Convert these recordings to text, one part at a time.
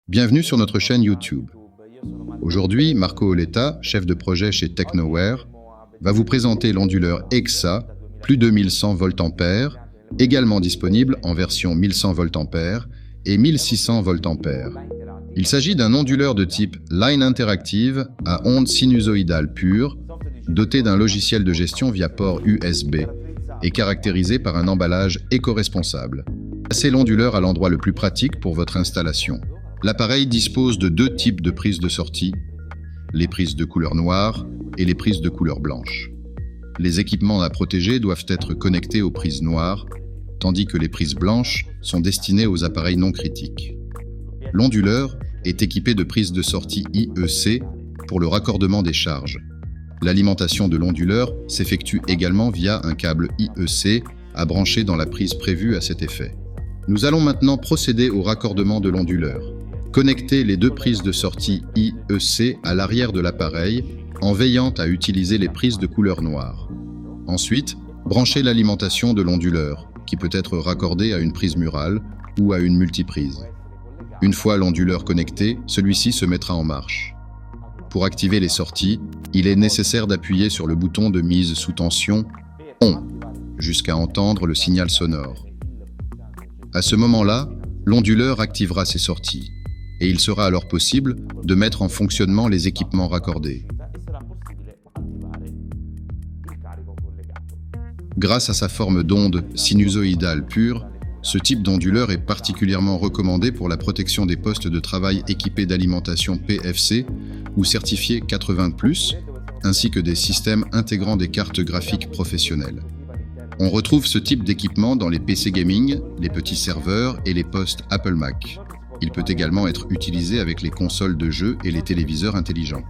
Bienvenue sur notre chaîne YouTube. Aujourd'hui, Marco Oletta, chef de projet chez Technoware, va vous présenter l'onduleur EXA, plus de 1100 VA, également disponible en version 1100 VA et 1600 VA. Il s'agit d'un onduleur de type Line Interactive à ondes sinusoïdales pures, doté d'un logiciel de gestion via port USB et caractérisé par un emballage éco-responsable. Placez l'onduleur à l'endroit le plus pratique pour votre installation. L'appareil dispose de deux types de prises de sortie, les prises de couleur noire et les prises de couleur blanche. Les équipements à protéger doivent être connectés aux prises noires, tandis que les prises blanches sont destinées aux appareils non critiques. L'onduleur est équipé de prises de sortie IEC pour le raccordement des charges. L'alimentation de l'onduleur s'effectue également via un câble IEC à brancher dans la prise prévue à cet effet. Nous allons maintenant procéder au raccordement de l'onduleur. Connectez les deux prises de sortie IEC à l'arrière de l'appareil en veillant à utiliser les prises de couleur noire. Ensuite, branchez l'alimentation de l'onduleur, qui peut être raccordée à une prise murale ou à une multiprise. Une fois l'onduleur connecté, celui-ci se mettra en marche. Pour activer les sorties, il est nécessaire d'appuyer sur le bouton de mise sous tension ON jusqu'à entendre le signal sonore. À ce moment-là, l'onduleur activera ses sorties et il sera alors possible de mettre en fonctionnement les équipements raccordés. Grâce à sa forme d'onde sinusoïdale pure, ce type d'onduleur est particulièrement recommandé pour la protection des postes de travail équipés d'alimentation PFC ou certifiés 80+, ainsi que des systèmes intégrant des cartes graphiques professionnelles. On retrouve ce type d'équipement dans les PC gaming, les petits serveurs et les postes Apple Mac. Il peut également être utilisé avec les consoles de jeux et les téléviseurs intelligents.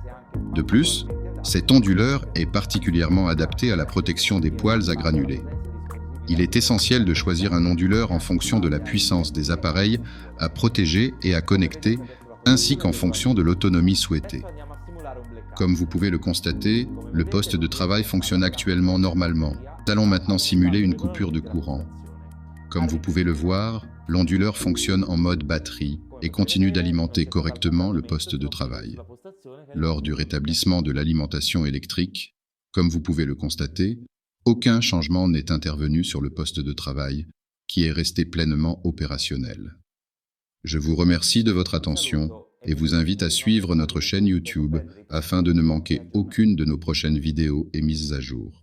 De plus, cet onduleur est particulièrement adapté à la protection des poils à granulés. Il est essentiel de choisir un onduleur en fonction de la puissance des appareils à protéger et à connecter, ainsi qu'en fonction de l'autonomie souhaitée. Comme vous pouvez le constater, le poste de travail fonctionne actuellement normalement. Nous allons maintenant simuler une coupure de courant. Comme vous pouvez le voir, l'onduleur fonctionne en mode batterie et continue d'alimenter correctement le poste de travail. Lors du rétablissement de l'alimentation électrique, comme vous pouvez le constater, aucun changement n'est intervenu sur le poste de travail, qui est resté pleinement opérationnel. Je vous remercie de votre attention et vous invite à suivre notre chaîne YouTube afin de ne manquer aucune de nos prochaines vidéos et mises à jour.